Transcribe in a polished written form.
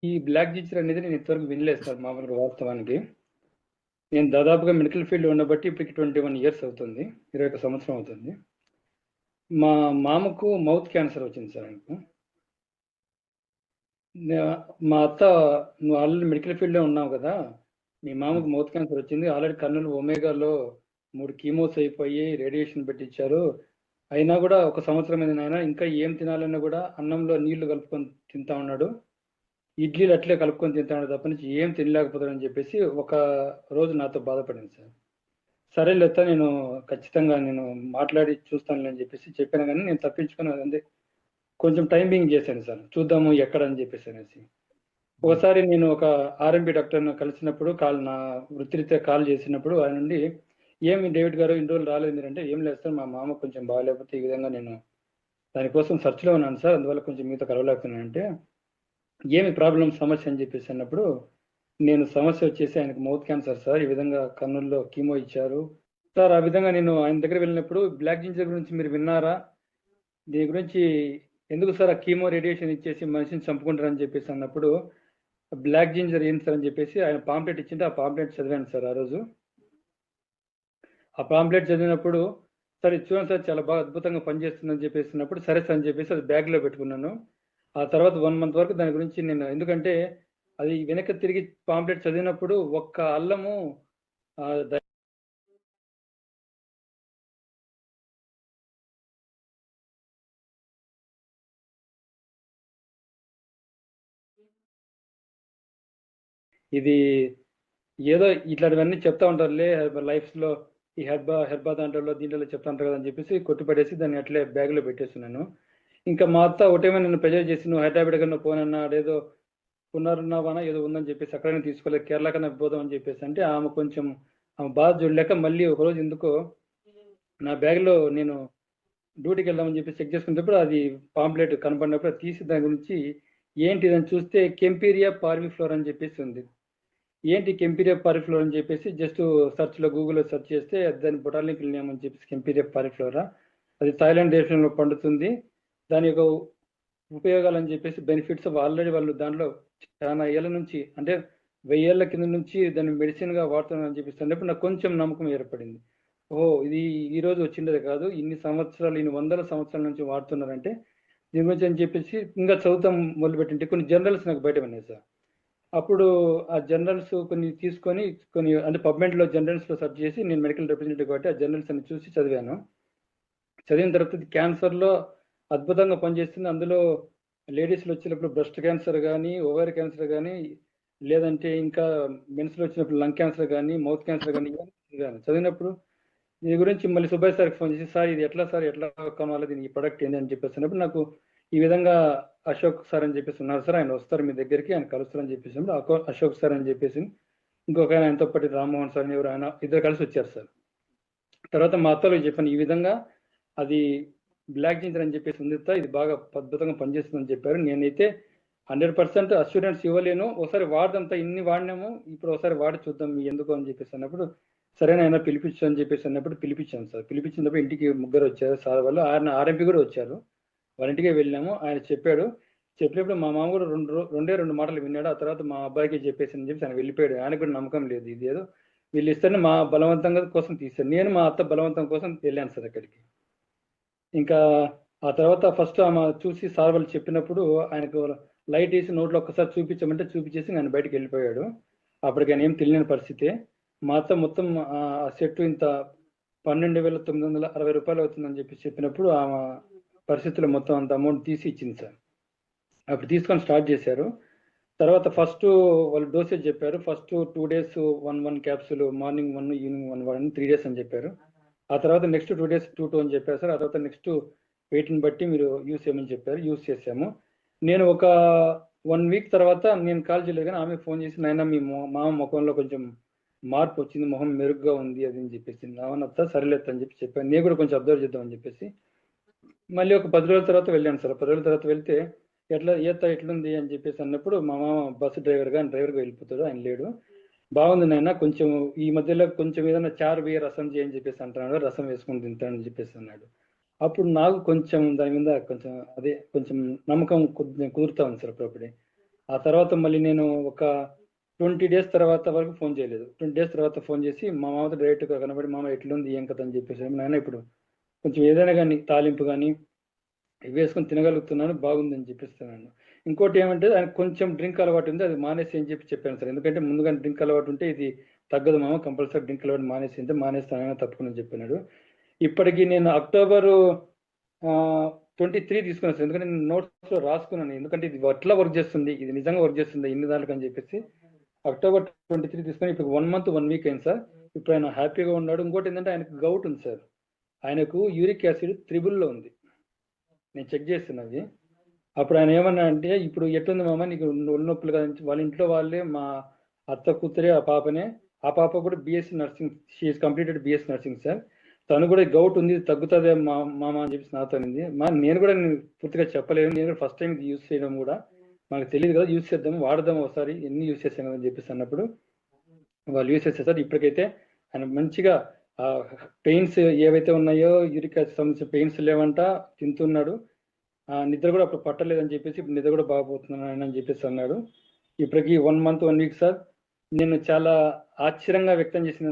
ఈ black ginger అనేది నేను ఇంతవరకు వినలేదు సార్ మామూలుగా వాస్తవానికి. నేను దాదాపుగా మెడికల్ ఫీల్డ్ ఉండబట్టి ఇప్పటికి 21 ఇయర్స్ అవుతుంది. 21 సంవత్సరం అవుతుంది. మా మామకు మౌత్ క్యాన్సర్ వచ్చింది సార్ ఆయనకు. మా అత్త, నువ్వు ఆల్రెడీ మెడికల్ ఫీల్డ్లో ఉన్నావు కదా, మీ మామకు మౌత్ క్యాన్సర్ వచ్చింది, ఆల్రెడీ కర్నూలు ఒమేగాలో 3 కీమోస్ అయిపోయి రేడియేషన్ పెట్టించారు, అయినా కూడా 1 సంవత్సరం అయింది నాయన, ఇంకా ఏం తినాలన్నా కూడా అన్నంలో నీళ్లు కలుపుకొని తింటా ఉన్నాడు, ఇడ్లీలు అట్లే కలుపుకొని తింటాడు తప్ప నుంచి ఏం తినలేకపోతాడని చెప్పేసి ఒక రోజు నాతో బాధపడింది సార్. సరే లేత, నేను ఖచ్చితంగా నేను మాట్లాడి చూస్తాను అని చెప్పేసి చెప్పాను, కానీ నేను తప్పించుకుని అదే కొంచెం టైమింగ్ చేశాను సార్, చూద్దాము ఎక్కడ అని చెప్పేసి అనేసి. ఒకసారి నేను ఒక ఆర్ఎంపీ డాక్టర్ని కలిసినప్పుడు నా వృత్తిరీత్యా కాల్ చేసినప్పుడు ఆయన నుండి, ఏమి డేవిడ్ గారు ఇన్ని రోజులు రాలేదు మీరంటే, ఏం లేదు సార్, మా మామ కొంచెం బాగాలేకపోతే ఈ విధంగా నేను దానికోసం సెర్చ్లో ఉన్నాను సార్, అందువల్ల కొంచెం మీతో కలవలేకపోతున్నానంటే, ఏమి ప్రాబ్లం సమస్య అని చెప్పేసి అన్నప్పుడు, నేను సమస్య వచ్చేసి ఆయనకు మౌత్ క్యాన్సర్ సార్, ఈ విధంగా కర్నూలులో కీమో ఇచ్చారు సార్. ఆ విధంగా నేను ఆయన దగ్గర వెళ్ళినప్పుడు, బ్లాక్ జింజర్ గురించి మీరు విన్నారా, దీని గురించి ఎందుకు సార్ ఆ కీమో రేడియేషన్ ఇచ్చేసి మనిషిని చంపుకుంటారని చెప్పేసి అన్నప్పుడు, బ్లాక్ జింజర్ ఏంటి సార్ అని చెప్పేసి ఆయన పాంప్లెట్ ఇచ్చింటే ఆ పాంప్లెట్ చదివాను సార్ ఆ రోజు. ఆ పాంప్లెట్ చదివినప్పుడు, సార్ ఇది చూడండి సార్ చాలా బాగా అద్భుతంగా పనిచేస్తుందని చెప్పేసినప్పుడు, సరే సార్ అని చెప్పేసి అది బ్యాగ్లో పెట్టుకున్నాను. ఆ తర్వాత 1 మంత్ వరకు దాని గురించి నేను, ఎందుకంటే అది వెనక్కి తిరిగి పాంప్లెట్ చదివినప్పుడు ఒక్క అల్లము ఆ, ద- ఇది ఏదో ఇట్లాంటివన్నీ చెప్తా ఉంటారులే లైఫ్లో, ఈ హెర్బా దాంట్లో దీంట్లో చెప్తా ఉంటారు కదా అని చెప్పేసి కొట్టిపడేసి దాన్ని అట్లే బ్యాగ్లో పెట్టేస్తున్నాను. ఇంకా మా అత్త ఒకటేమో నన్ను ప్రెజర్ చేసి, నువ్వు హైదరాబాద్ కన్నా పోనన్నా, అదేదో పునరున్నావానా ఏదో ఉందని చెప్పేసి అక్కడనే తీసుకోలేదు, కేరళ కన్నా పోదాం అని చెప్పేసి అంటే, ఆమె కొంచెం ఆమె బాధ చూడలేక మళ్ళీ ఒకరోజు ఎందుకో నా బ్యాగ్లో నేను డ్యూటీకి వెళ్దామని చెప్పి చెక్ చేసుకునేటప్పుడు అది పాంప్లెట్ కనపడినప్పుడు అది తీసి దాని గురించి ఏంటి అని చూస్తే కెంపీరియా పార్విఫ్లోర్ అని చెప్పేసి ఉంది. ఏంటి కెంపీరియా పారిఫ్లోర్ అని చెప్పేసి జస్ట్ సెర్చ్లో గూగుల్లో సెర్చ్ చేస్తే దాని బొటానికల్ నేమ్ అని చెప్పేసి కెంపీరియా పారిఫ్లోరా, అది థాయిలాండ్ దేశంలో పండుతుంది, దాని యొక్క ఉపయోగాలు అని చెప్పేసి బెనిఫిట్స్ ఆల్రెడీ వాళ్ళు దాంట్లో చాలా ఏళ్ళ నుంచి, అంటే 1000 ఏళ్ల కింద నుంచి దాన్ని మెడిసిన్గా వాడుతున్నారని చెప్పేసి అన్నప్పుడు నాకు కొంచెం నమ్మకం ఏర్పడింది. ఓ, ఇది ఈ రోజు వచ్చిండేది కాదు, ఇన్ని సంవత్సరాలు, ఇన్ని వందల సంవత్సరాల నుంచి వాడుతున్నారంటే దీని గురించి అని చెప్పేసి ఇంకా చదువుతాం మొదలుపెట్టింటే కొన్ని జర్నల్స్ నాకు బయట ఉన్నాయి సార్. అప్పుడు ఆ జర్నల్స్ కొన్ని తీసుకొని, కొన్ని అంటే పబ్మెంట్లో జర్నల్స్లో సెర్చ్ చేసి, నేను మెడికల్ రిప్రజెంటేటివ్ కాబట్టి ఆ జర్నల్స్ అన్ని చూసి చదివాను. చదివిన తర్వాత క్యాన్సర్లో అద్భుతంగా పనిచేస్తుంది. అందులో లేడీస్లో వచ్చినప్పుడు బ్రెస్ట్ క్యాన్సర్ కానీ, ఓవరీ క్యాన్సర్ కానీ, లేదంటే ఇంకా మెన్స్లో వచ్చినప్పుడు లంగ్ క్యాన్సర్ కానీ, మౌత్ క్యాన్సర్ కానీ, ఇవన్నీ చదివాను. చదివినప్పుడు దీని గురించి మళ్ళీ సుబ్బయ్య సార్కి ఫోన్ చేసి, సార్ ఇది ఎట్లా సార్, ఎట్లా కొనాలి, దీని ఈ ప్రొడక్ట్ ఏంటి అని చెప్పేసినప్పుడు, నాకు ఈ విధంగా అశోక్ సార్ అని చెప్పేసి ఉన్నారు సార్, ఆయన వస్తారు మీ దగ్గరికి, ఆయన కలుస్తారని చెప్పేసినప్పుడు అశోక్ సార్ అని చెప్పేసి ఇంకొక ఆయన ఆయనతో పాటు రామ్మోహన్ సార్ అని ఎవరు, ఆయన ఇద్దరు కలిసి వచ్చారు సార్. తర్వాత మా అత్తలో చెప్పాను ఈ విధంగా, అది బ్లాక్ జింజర్ అని చెప్పేసి ఉంది సార్, ఇది బాగా అద్భుతంగా పనిచేస్తుందని చెప్పారు. నేనైతే 100% అష్యూరెన్స్ ఇవ్వలేను, ఒకసారి వాడదంతా ఇన్ని వాడినాము, ఇప్పుడు ఒకసారి వాడి చూద్దాం మీ ఎందుకు అని చెప్పేసి అన్నప్పుడు, సరేనా ఆయన పిలిపించు అని చెప్పేసి అన్నప్పుడు పిలిపించాను సార్. పిలిపించినప్పుడు ఇంటికి ముగ్గురు వచ్చారు సార్, వాళ్ళు ఆయన ఆర్ఎంపీ కూడా వచ్చారు, వాళ్ళ ఇంటికే వెళ్ళాము. ఆయన చెప్పాడు, చెప్పినప్పుడు మా మామ కూడా రెండే రెండు మాటలు విన్నాడు. ఆ తర్వాత మా అబ్బాయికి చెప్పేసి అని చెప్పి ఆయన వెళ్ళిపోయాడు. ఆయనకు కూడా నమ్మకం లేదు, ఇది ఏదో వీళ్ళు ఇస్తారని మా బలవంతంగా కోసం తీశారు. నేను మా అత్త బలవంతం కోసం వెళ్ళాను సార్ అక్కడికి. ఇంకా ఆ తర్వాత ఫస్ట్ ఆమె చూసి సార్ వాళ్ళు చెప్పినప్పుడు ఆయనకు లైట్ వేసి నోట్లో ఒక్కసారి చూపించమంటే చూపించేసి ఆయన బయటకు వెళ్ళిపోయాడు. అప్పటికి ఆయన ఏం తెలియని పరిస్థితి. మా అత్త మొత్తం ఆ సెట్ ఇంత 12,960 రూపాయలు అవుతుందని చెప్పి చెప్పినప్పుడు ఆమె పరిస్థితుల్లో మొత్తం అంత అమౌంట్ తీసి ఇచ్చింది సార్. అప్పుడు తీసుకొని స్టార్ట్ చేశారు. తర్వాత ఫస్ట్ వాళ్ళు డోసేజ్ చెప్పారు, first 2 days 1 capsule, morning 1 evening 1 3 days అని చెప్పారు. ఆ తర్వాత నెక్స్ట్ 2 days 2 అని చెప్పారు సార్. ఆ తర్వాత నెక్స్ట్ వెయిట్ని బట్టి మీరు యూస్ చేయమని చెప్పారు, యూస్ చేసాము. నేను ఒక 1 week తర్వాత నేను కాల్ చేయలేదు, కానీ ఆమె ఫోన్ చేసి, నాయన మీ మామ ముఖంలో కొంచెం మార్పు వచ్చింది, మొహం మెరుగ్గా ఉంది అది అని చెప్పేసి, అవునత్త సరేలేదు అని చెప్పాను. నేను కూడా కొంచెం అబ్జర్వ్ చేద్దామని చెప్పేసి మళ్ళీ ఒక 10 రోజుల తర్వాత వెళ్ళాను సార్. 10 రోజుల తర్వాత వెళ్తే, ఎట్లుంది అని చెప్పేసి అన్నప్పుడు, మా మామ బస్సు డ్రైవర్గా వెళ్ళిపోతాడు, ఆయన లేడు. బాగుంది నాయన, కొంచెం ఈ మధ్యలో కొంచెం ఏదైనా చారు బియ్య రసం చేయని చెప్పేసి అంటున్నాడు, రసం వేసుకొని తింటానని చెప్పేసి అన్నాడు. అప్పుడు నాకు కొంచెం దాని మీద కొంచెం అదే కొంచెం నమ్మకం కుదురుతా ఉంది సార్ అప్పుడప్పుడే. ఆ తర్వాత మళ్ళీ నేను ఒక 20 డేస్ తర్వాత వరకు ఫోన్ చేయలేదు. 20 డేస్ తర్వాత ఫోన్ చేసి మా మామతో డైరెక్ట్గా కనబడి, మామ ఎట్లుంది ఏం కథ అని చెప్పేసి, నాయన ఇప్పుడు కొంచెం ఏదైనా కానీ తాలింపు కానీ ఇవి వేసుకొని తినగలుగుతున్నాను, బాగుందని చెప్పిస్తున్నాను. ఇంకోటి ఏమంటే ఆయనకు కొంచెం డ్రింక్ అలవాటు ఉంది, అది మానేసి అని చెప్పాను సార్. ఎందుకంటే ముందుగా డ్రింక్ అలవాటు ఉంటే ఇది తగ్గదు మామ, కంపల్సరీ డ్రింక్ అలవాటు మానేసి అంటే మానేస్తానని తప్పకుండా చెప్పినాడు. ఇప్పటికి నేను అక్టోబర్ 23 తీసుకున్నాను సార్. ఎందుకంటే నేను నోట్స్ లో రాసుకున్నాను, ఎందుకంటే ఇది ఎట్లా వర్క్ చేస్తుంది, ఇది నిజంగా వర్క్ చేస్తుంది ఇన్ని దాంట్లో అని చెప్పేసి అక్టోబర్ 23 తీసుకొని ఇప్పుడు 1 మంత్ 1 వీక్ అయింది సార్. ఇప్పుడు ఆయన హ్యాపీగా ఉన్నాడు. ఇంకోటి ఏంటంటే ఆయనకు గౌట్ ఉంది సార్, ఆయనకు యూరిక్ యాసిడ్ 3 లో ఉంది, నేను చెక్ చేస్తున్నది. అప్పుడు ఆయన ఏమన్నా అంటే, ఇప్పుడు ఎట్లుంది మామ నీకు ఒళ్ళు నొప్పులు కదా, వాళ్ళ ఇంట్లో వాళ్ళే మా అత్త కూతురే ఆ పాపనే, ఆ పాప కూడా BSc nursing, she is completed BSc nursing sir. తను కూడా గౌట్ ఉంది, తగ్గుతుంది మామ అని చెప్పేసి నాతో అనింది. నేను కూడా పూర్తిగా చెప్పలేను, నేను కూడా ఫస్ట్ టైం యూజ్ చేయడం కూడా మనకు తెలియదు కదా, యూజ్ చేద్దాం వాడదాం ఒకసారి, ఎన్ని యూజ్ చేసాం కదా అని చెప్పేసి అన్నప్పుడు వాళ్ళు యూజ్ చేస్తారు సార్. ఇప్పటికైతే ఆయన మంచిగా పెయిన్స్ ఏవైతే ఉన్నాయో యూరిక్ యాసిడ్ సంబంధించిన పెయిన్స్ లేవంట, తింటున్నాడు. నిద్ర కూడా అప్పుడు పట్టలేదని చెప్పేసి ఇప్పుడు నిద్ర కూడా బాగుపోతున్నాను అని చెప్పేసి అన్నాడు. ఇప్పటికి 1 మంత్ 1 వీక్ సార్. నేను చాలా ఆశ్చర్యంగా వ్యక్తం చేసింది